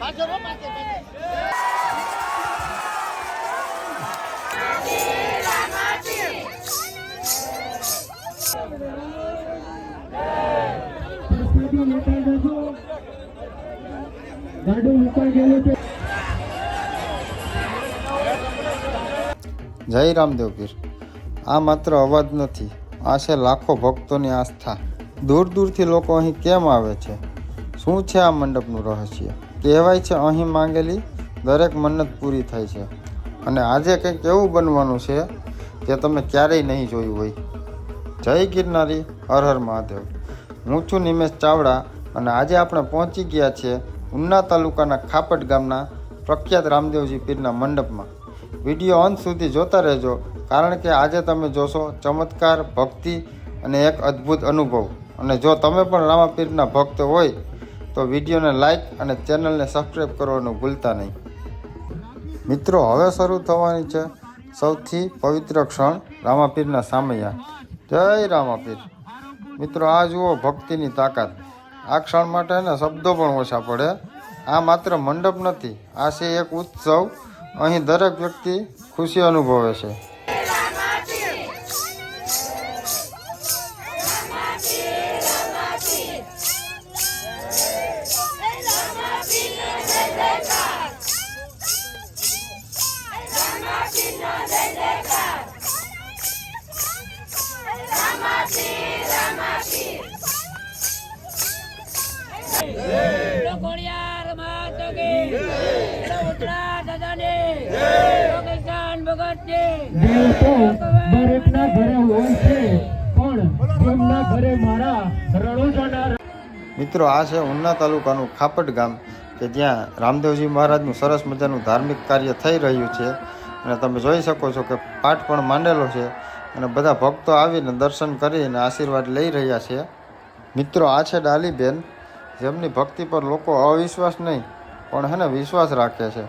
જય રામદેવ પીર। આ માત્ર અવાજ નથી, આ છે લાખો ભક્તોની આસ્થા। દૂર દૂરથી લોકો અહીં કેમ આવે છે? શું છે આ મંડપનું રહસ્ય? કહેવાય છે અહીં માંગેલી દરેક મન્નત પૂરી થાય છે, અને આજે કંઈક એવું બનવાનું છે જે તમે ક્યારેય નહીં જોયું હોય। જય ગિરનારી, હર હર મહાદેવ। હું છું નિમેશ ચાવડા, અને આજે આપણે પહોંચી ગયા છીએ ઉના તાલુકાના ખાપટ ગામના પ્રખ્યાત રામદેવજી પીરના મંડપમાં। વિડીયો અંત સુધી જોતા રહેજો, કારણ કે આજે તમે જોશો ચમત્કાર, ભક્તિ અને એક અદ્ભુત અનુભવ। અને જો તમે પણ રામાપીરના ભક્ત હોય તો વિડીયોને લાઈક અને ચેનલને સબસ્ક્રાઈબ કરવાનું ભૂલતા નહીં। મિત્રો, હવે શરૂ થવાની છે સૌથી પવિત્ર ક્ષણ, રામાપીરના સામૈયા। જય રામાપીર। મિત્રો, આ જુઓ ભક્તિની તાકાત। આ ક્ષણ માટે ને શબ્દો પણ ઓછા પડે। આ માત્ર મંડપ નથી, આ છે એક ઉત્સવ। અહીં દરેક વ્યક્તિ ખુશી અનુભવે છે। મિત્રો, આ છે ઉના તાલુકાનું ખાપટ ગામ કે જ્યાં રામદેવજી મહારાજનું સરસ મજાનું ધાર્મિક કાર્ય થઈ રહ્યું છે। અને તમે જોઈ શકો છો કે પાઠ પણ માંડેલો છે, અને બધા ભક્તો આવીને દર્શન કરીને આશીર્વાદ લઈ રહ્યા છે। મિત્રો, આ છે ડાલીબેન, જેમની ભક્તિ પર લોકો અવિશ્વાસ નહીં પણ હે ને વિશ્વાસ રાખે છે।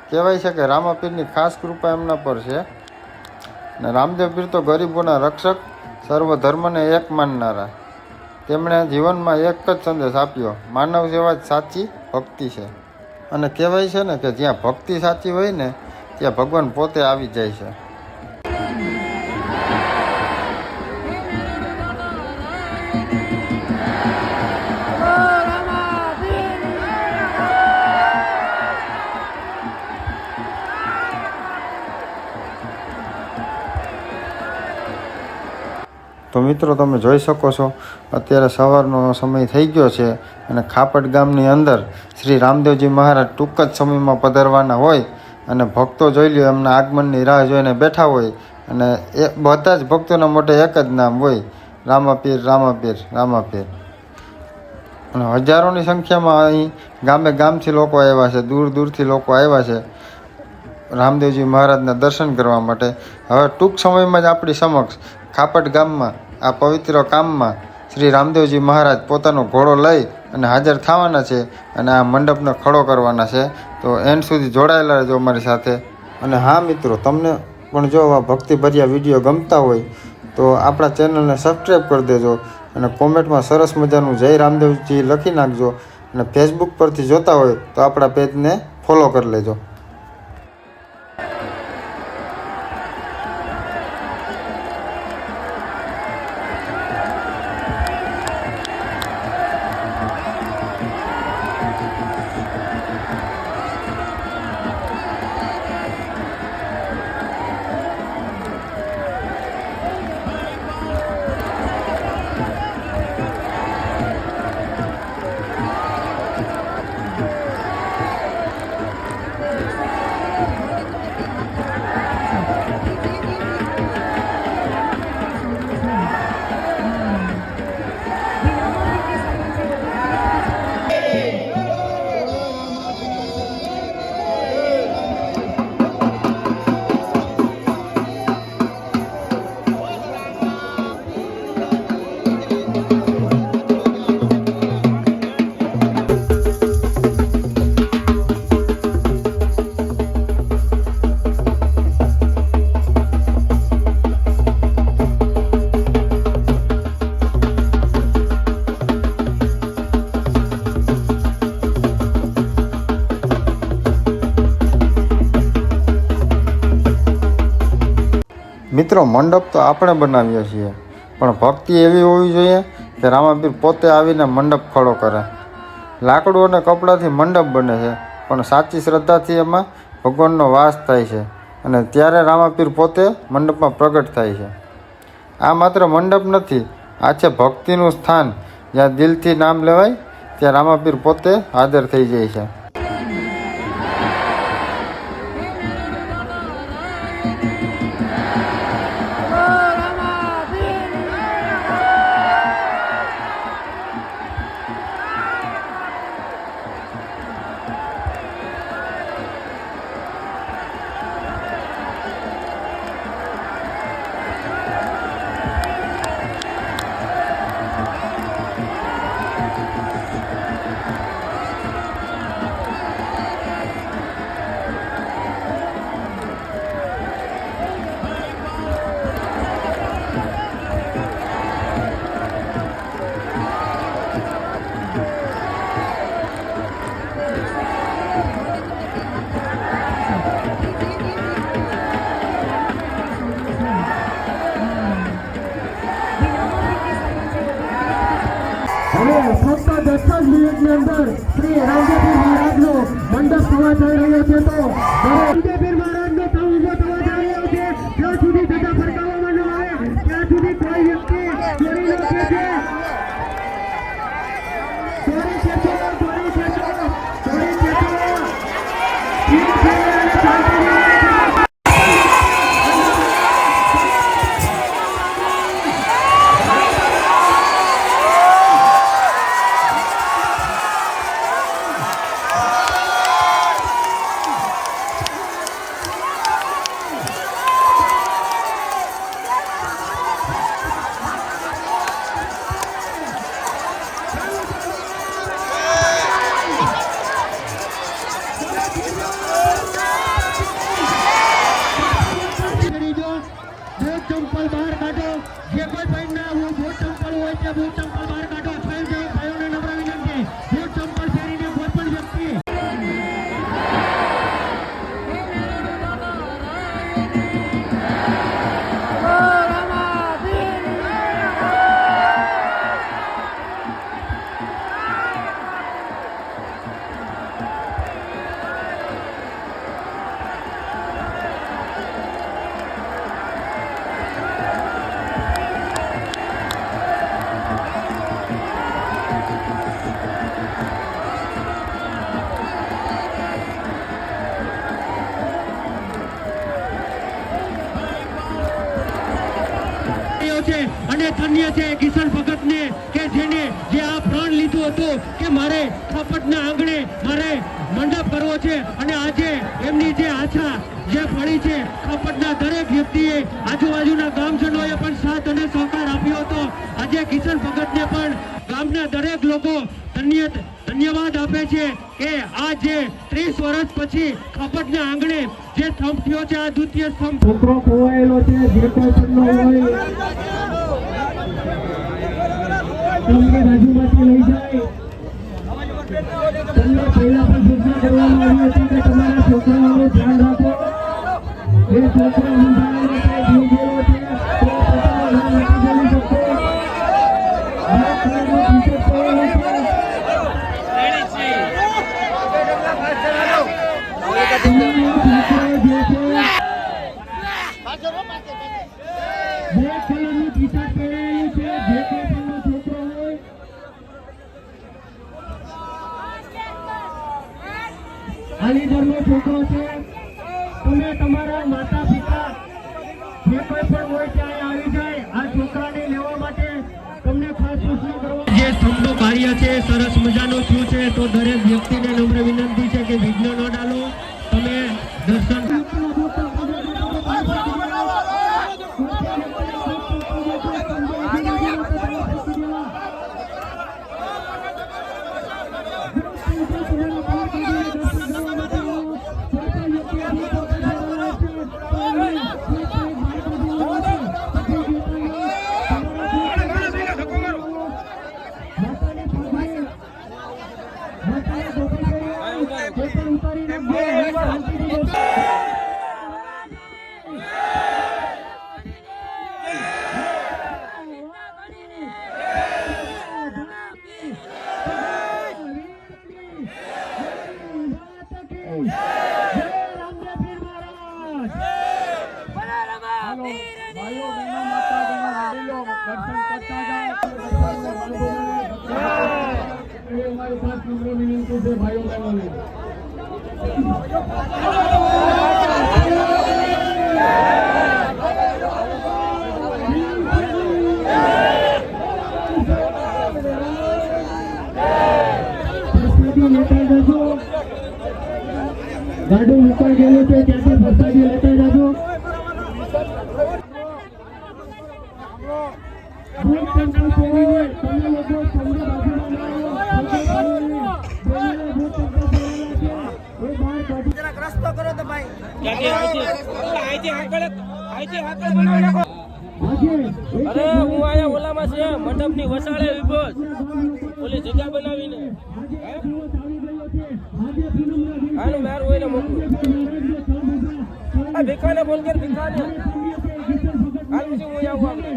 કહેવાય છે કે રામાપીરની ખાસ કૃપા એમના પર છે, અને રામદેવ પીર તો ગરીબોના રક્ષક, સર્વ ધર્મને એક માનનારા। તેમણે જીવનમાં એક જ સંદેશ આપ્યો, માનવ સેવા જ સાચી ભક્તિ છે। અને કહેવાય છે ને કે જ્યાં ભક્તિ સાચી હોય ને ત્યાં ભગવાન પોતે આવી જાય છે। તો મિત્રો, તમે જોઈ શકો છો અત્યારે સવારનો સમય થઈ ગયો છે, અને ખાપટ ગામની અંદર શ્રી રામદેવજી મહારાજ ટૂંક જ સમયમાં પધારવાના હોય, અને ભક્તો જોઈ લ્યો એમના આગમનની રાહ જોઈને બેઠા હોય, અને એ બધા જ ભક્તોના મોઢે એક જ નામ હોય, રામાપીર, રામાપીર, રામાપીર। અને હજારોની સંખ્યામાં અહીં ગામે ગામથી લોકો આવ્યા છે, દૂર દૂરથી લોકો આવ્યા છે રામદેવજી મહારાજના દર્શન કરવા માટે। હવે ટૂંક સમયમાં જ આપણી સમક્ષ ખાપટ ગામમાં આ પવિત્ર કામમાં શ્રી રામદેવજી મહારાજ પોતાનો ઘોડો લઈ અને હાજર થવાના છે, અને આ મંડપને ખડો કરવાના છે। તો એન્ડ સુધી જોડાયેલા રહેજો અમારી સાથે। અને હા મિત્રો, તમને પણ જો આ ભક્તિભર્યા વિડીયો ગમતા હોય તો આપણા ચેનલને સબસ્ક્રાઈબ કરી દેજો, અને કોમેન્ટમાં સરસ મજાનું જય રામદેવજી લખી નાખજો। અને ફેસબુક પરથી જોતા હોય તો આપણા પેજને ફોલો કરી લેજો। મિત્રો મંડપ તો આપણે બનાવીએ છીએ, પણ ભક્તિ એવી હોવી જોઈએ કે રામાપીર પોતે આવીને મંડપ ખડો કરે. લાકડું અને કપડાથી મંડપ બને છે, પણ સાચી શ્રદ્ધાથી એમાં ભગવાનનો વાસ થાય છે અને ત્યારે રામાપીર પોતે મંડપમાં પ્રગટ થાય છે. આ માત્ર મંડપ નથી, આ છે ભક્તિનું સ્થાન. જ્યાં દિલથી નામ લેવાય ત્યાં રામાપીર પોતે હાજર થઈ જાય છે. હવે ફક્ત 10 જ મિનિટની અંદર શ્રી રામદેવપીર મહારાજનો મંડપ થવા જઈ રહ્યો છે. તો રામદેવપીર મહારાજનો થાળ ઊભો થવા જઈ રહ્યો છે. જ્યાં સુધી ધજા ફરકાવવામાં ન આવે ત્યાં સુધી કોઈ વ્યક્તિ ચોરી ન ખેંચે. ચોરી ખેંચો, ચોરી ખેંચો, ચોરી ખેંચો. ચંપલ બહાર કાઢો. જે કોઈ ભાઈના બૂટ ચંપલ હોય છે, બૂટ ચંપલ બહાર કાઢો. ભાઈઓને નમ્ર વિનંતી, બૂટ ચંપલ પહેરીને કોઈ પણ વ્યક્તિ છે. અને ધન્ય છે કિશન ભગતને કે જેને જે આ પ્રણ લીધું હતું કે મારે ખાપટના આંગણે મારે મંડપ કરવો છે. અને આજે એમની જે આશા જે ફળી છે, ખાપટના દરેક વ્યક્તિએ, આજુબાજુના ગામજનોએ પણ સાથ અને સહકાર આપ્યો હતો. આજે કિશન ભગતને પણ ગામના દરેક લોકો ધન્યવાદ આપે છે કે આ જે 30 વર્ષ પછી ખાપટના આંગણે જે સ્તંભ થયો છે, આ દ્વિતીય સ્તંભ છોકરો ખોવાયેલો છે. જે કોઈ પણ હોય તમને બાજુમાંથી લઈ જાય. તમને પહેલા પણ સૂચના કરવામાં આવી હતી કે તમારા છોકરાઓનું ધ્યાન રાખો. જે છોકરો મૂંઝાયેલો છે, ભૂગેલો છે, તો પોતાનું નામ નથી બોલી શકતો. બ્લેક કલરનો ટી-શર્ટ પહેરેલો છે. બ્લેક કલરનું ટી-શર્ટ પહેરેલું છે. જે કોઈ પણ છોકરો હોય અલીગઢનો છોકરો છે, તમે તમારા માતા પિતા જે કોઈ પણ હોય ત્યાં આવી જાય. આ છોકરાને લેવા માટે તમને ખાસ સૂચના કરવા. જે સ્તંભનું કાર્ય છે સરસ મજાનું થયું છે. તો દરેક વ્યક્તિને નમ્ર વિનંતી છે કે વિઘ્ન ન ડાલો. તમે દર્શન ઉતારી વિનંતી છે ભાઈઓ બહેનોને. ગાડું મુકાઈ ગયેલું છે ત્યાંથી પ્રસાદી લેતા જાજો. ભૂખ તંત્ર છોડીને તમે લોકો તમને બાજુમાં ના આવો. ભૂખ તંત્ર છોડેલા છે એ બહાર કાઢી જરાક રસ્તો કરો તો ભાઈ. અહીંથી હાકલ બનાવી નાખો. આજે અરે હું આયા ઓલામાં છે મંડપની વસાળે ઉભો ઓલી જગ્યા બનાવીને આનું માર હોય ને મોકલું. આ ભીખાને ફોન કર ભીખાને. હાલ પછી હું આવું આપણે.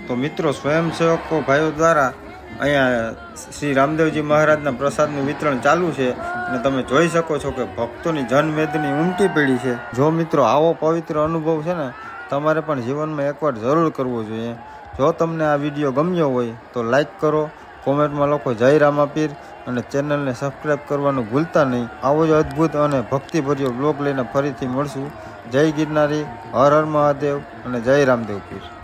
તો મિત્રો સ્વયંસેવકો ભાઈઓ દ્વારા અહીંયા શ્રી રામદેવજી મહારાજના પ્રસાદનું વિતરણ ચાલુ છે અને તમે જોઈ શકો છો કે ભક્તોની જનમેદની ઉમટી પડી છે. જો મિત્રો આવો પવિત્ર અનુભવ છે ને તમારે પણ જીવનમાં એકવાર જરૂર કરવો જોઈએ. જો તમને આ વિડીયો ગમ્યો હોય તો લાઈક કરો, કોમેન્ટમાં લખો જય રામાપીર અને ચેનલને સબસ્ક્રાઈબ કરવાનું ભૂલતા નહીં. આવો જ અદ્ભુત અને ભક્તિભર્યો બ્લોગ લઈને ફરીથી મળશું. જય ગિરનારી, હર હર મહાદેવ અને જય રામદેવ પીર.